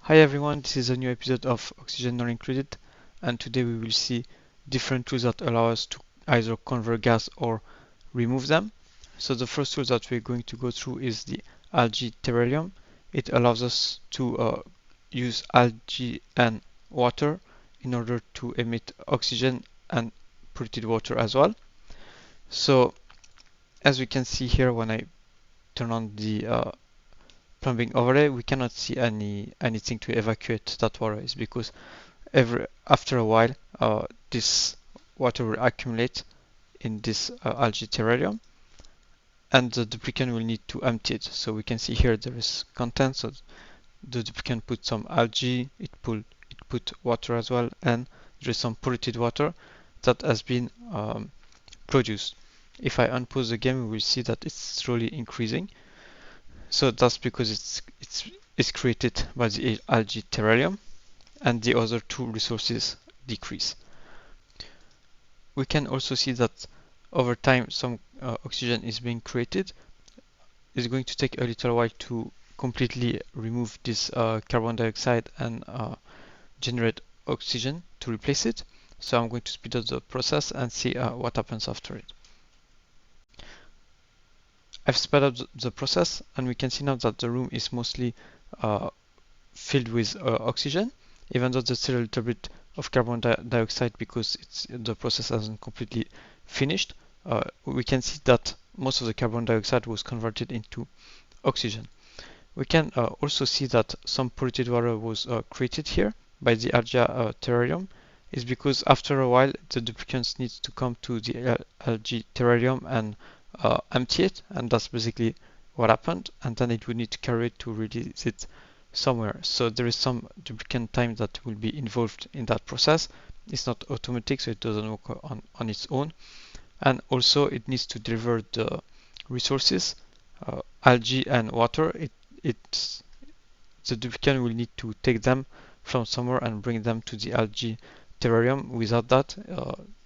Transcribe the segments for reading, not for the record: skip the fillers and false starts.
Hi everyone, this is a new episode of Oxygen Not Included, and today we will see different tools that allow us to either convert gas or remove them. So the first tool that we're going to go through is the Algae Terrarium. It allows us to use algae and water in order to emit oxygen and polluted water as well. So as we can see here, when I turn on the plumbing overlay, we cannot see anything to evacuate that water. Is because after a while this water will accumulate in this algae terrarium, and the duplicant will need to empty it. So we can see here there is content. So the duplicant put some algae, it put water as well, and there is some polluted water that has been produced. If I unpause the game, we will see that it's slowly increasing. So that's because it's created by the algae terrarium, and the other two resources decrease. We can also see that over time some oxygen is being created. It's going to take a little while to completely remove this carbon dioxide and generate oxygen to replace it. So I'm going to speed up the process and see what happens after it. I've sped up the process, and we can see now that the room is mostly filled with oxygen, even though there's still a little bit of carbon dioxide because the process hasn't completely finished. We can see that most of the carbon dioxide was converted into oxygen. We can also see that some polluted water was created here by the Algea terrarium. Is because after a while the duplicants needs to come to the algae terrarium and empty it, and that's basically what happened, and then it would need to carry it to release it somewhere. So there is some duplicant time that will be involved in that process. It's not automatic, so it doesn't work on its own. And also it needs to deliver the resources, algae and water. The duplicant will need to take them from somewhere and bring them to the algae terrarium. Without that,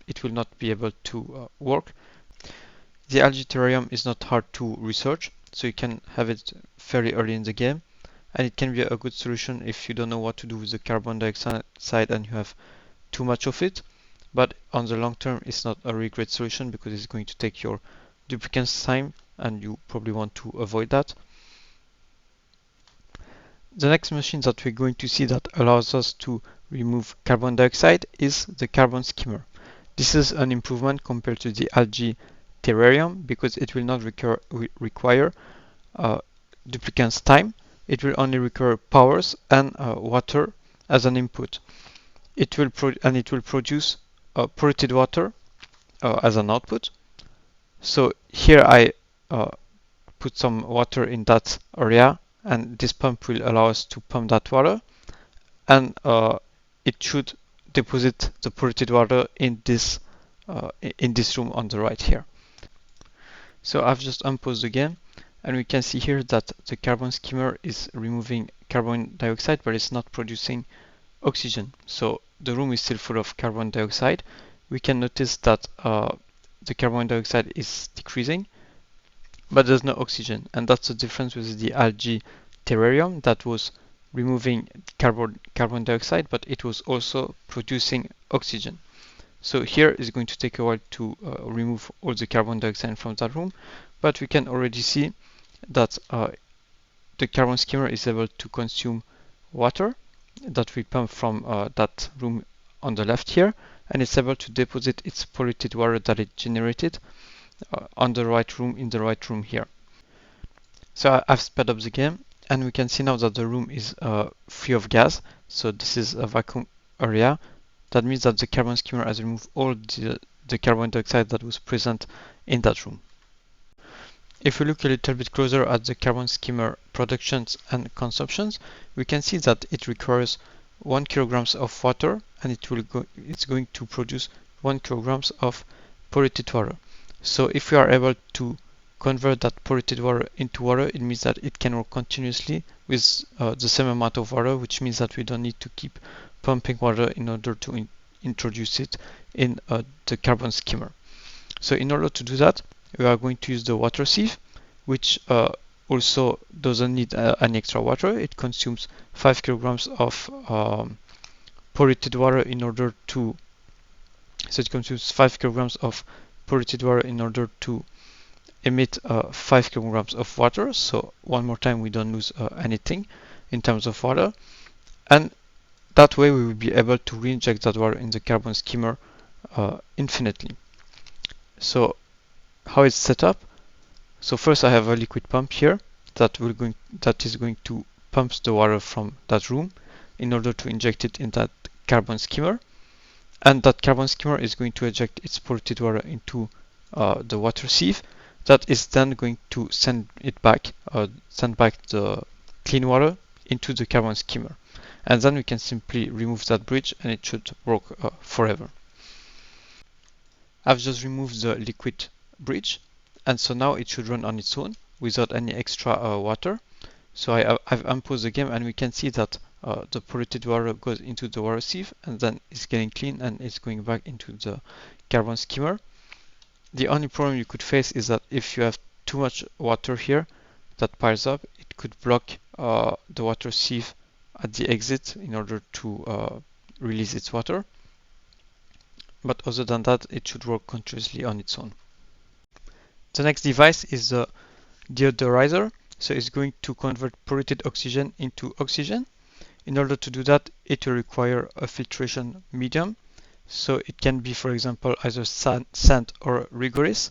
it will not be able to work. The algae terrarium is not hard to research, so you can have it fairly early in the game, and it can be a good solution if you don't know what to do with the carbon dioxide and you have too much of it. But on the long term, it's not a really great solution because it's going to take your duplicant's time, and you probably want to avoid that. The next machine that we're going to see that allows us to remove carbon dioxide is the carbon skimmer. This is an improvement compared to the algae terrarium because it will not require duplicant's time. It will only require powers and water as an input. It will produce polluted water as an output. So here I put some water in that area, and this pump will allow us to pump that water, and it should deposit the polluted water in this room on the right here. So I've just unpaused the game, and we can see here that the carbon skimmer is removing carbon dioxide, but it's not producing oxygen. So the room is still full of carbon dioxide. We can notice that the carbon dioxide is decreasing, but there's no oxygen, and that's the difference with the algae terrarium that was removing carbon dioxide, but it was also producing oxygen. So here is going to take a while to remove all the carbon dioxide from that room, but we can already see that the carbon skimmer is able to consume water that we pump from that room on the left here, and it's able to deposit its polluted water that it generated on the right room, in the right room here. So I've sped up the game, and we can see now that the room is free of gas. So this is a vacuum area. That means that the carbon skimmer has removed all the carbon dioxide that was present in that room. If we look a little bit closer at the carbon skimmer productions and consumptions, we can see that it requires 1 kilograms of water, and it's going to produce 1 kilograms of polluted water. So if we are able to convert that polluted water into water, it means that it can work continuously with the same amount of water, which means that we don't need to keep pumping water in order to introduce it in the carbon skimmer. So in order to do that, we are going to use the water sieve, which also doesn't need any extra water. It consumes 5 kilograms of polluted water in order to so it consumes 5 kilograms of polluted water in order to emit 5 kilograms of water. So one more time, we don't lose anything in terms of water, and that way we will be able to reinject that water in the carbon skimmer infinitely. So how it's set up? So first I have a liquid pump here that is going to pump the water from that room in order to inject it in that carbon skimmer, and that carbon skimmer is going to eject its polluted water into the water sieve. That is then going to send back the clean water into the carbon skimmer, and then we can simply remove that bridge and it should work forever. I've just removed the liquid bridge, and so now it should run on its own without any extra water. So I've unpaused the game, and we can see that the polluted water goes into the water sieve and then it's getting clean and it's going back into the carbon skimmer. The only problem you could face is that if you have too much water here that piles up, it could block the water sieve at the exit in order to release its water. But other than that, it should work continuously on its own. The next device is the Deodorizer. So it's going to convert polluted oxygen into oxygen. In order to do that, it will require a filtration medium. So it can be, for example, either sand or rigorous.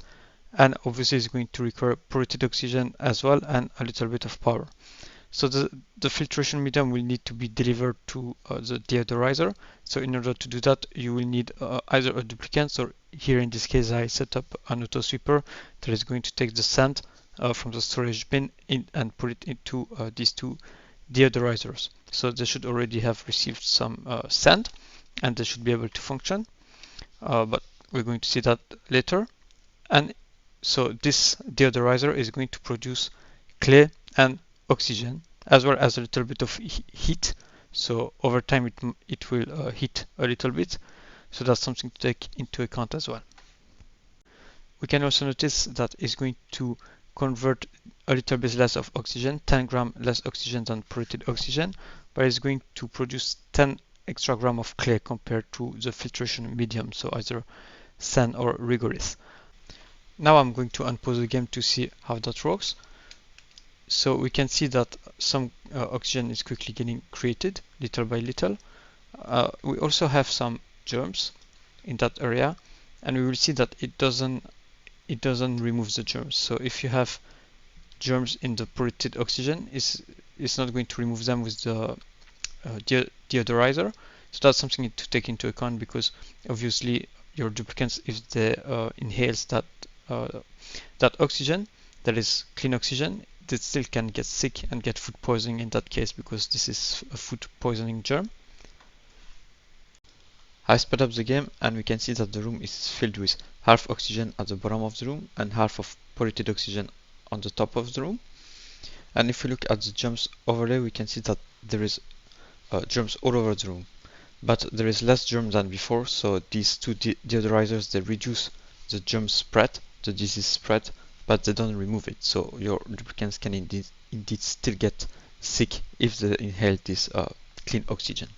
And obviously it's going to require polluted oxygen as well and a little bit of power. So the filtration medium will need to be delivered to the deodorizer. So in order to do that, you will need either a duplicant, or here in this case I set up an auto sweeper that is going to take the sand from the storage bin and put it into these two deodorizers. So they should already have received some sand and they should be able to function, but we're going to see that later. And so this deodorizer is going to produce clay and oxygen as well as a little bit of heat. So over time it will heat a little bit. So that's something to take into account as well. We can also notice that it's going to convert a little bit less of oxygen, 10 gram less oxygen than polluted oxygen, but it's going to produce 10 extra gram of clay compared to the filtration medium, so either sand or rigorous. Now I'm going to unpause the game to see how that works. So we can see that some oxygen is quickly getting created little by little. We also have some germs in that area, and we will see that it doesn't remove the germs. So if you have germs in the polluted oxygen, it's not going to remove them with the deodorizer. So that's something to take into account, because obviously your duplicants, if they inhales that oxygen, that is clean oxygen, they still can get sick and get food poisoning in that case, because this is a food poisoning germ. I sped up the game and we can see that the room is filled with half oxygen at the bottom of the room and half of polluted oxygen on the top of the room. And if we look at the germs overlay, we can see that there is germs all over the room, but there is less germ than before. So these two deodorizers, they reduce the germ spread, the disease spread, but they don't remove it. So your lubricants can indeed still get sick if they inhale this clean oxygen.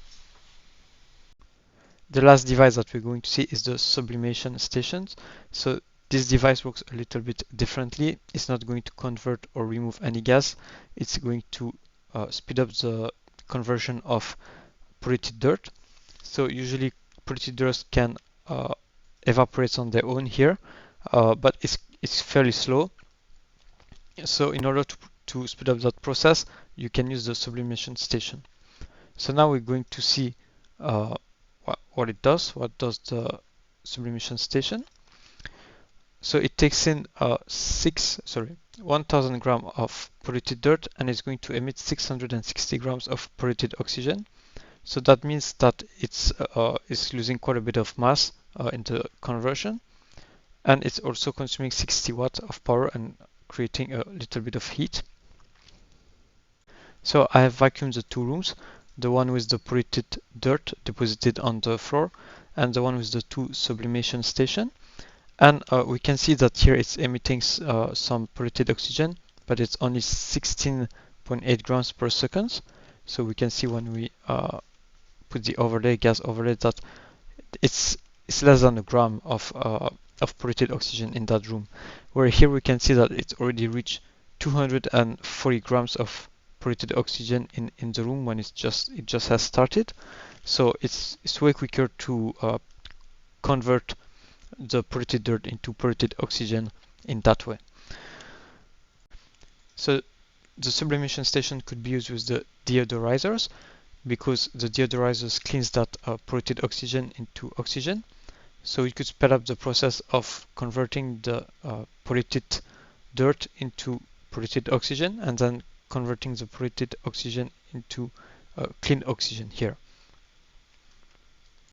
The last device that we're going to see is the sublimation stations. So this device works a little bit differently. It's not going to convert or remove any gas. It's going to speed up the conversion of polluted dirt. So usually polluted dirt can evaporate on their own here, but it's fairly slow. So in order to speed up that process, you can use the sublimation station. So now we're going to see what it does. What does the sublimation station? So it takes in 1000 grams of polluted dirt, and it's going to emit 660 grams of polluted oxygen. So that means that it's losing quite a bit of mass in the conversion, and it's also consuming 60 watts of power and creating a little bit of heat. So I have vacuumed the two rooms, the one with the polluted dirt deposited on the floor and the one with the two sublimation station. And we can see that here it's emitting some polluted oxygen, but it's only 16.8 grams per second. So we can see when we put the overlay, gas overlay, that it's less than a gram of polluted oxygen in that room. Where here we can see that it's already reached 240 grams of polluted oxygen in the room when it just has started. So it's way quicker to convert the polluted dirt into polluted oxygen in that way. So the sublimation station could be used with the deodorizers, because the deodorizers cleans that polluted oxygen into oxygen. So it could speed up the process of converting the polluted dirt into polluted oxygen, and then converting the polluted oxygen into clean oxygen here.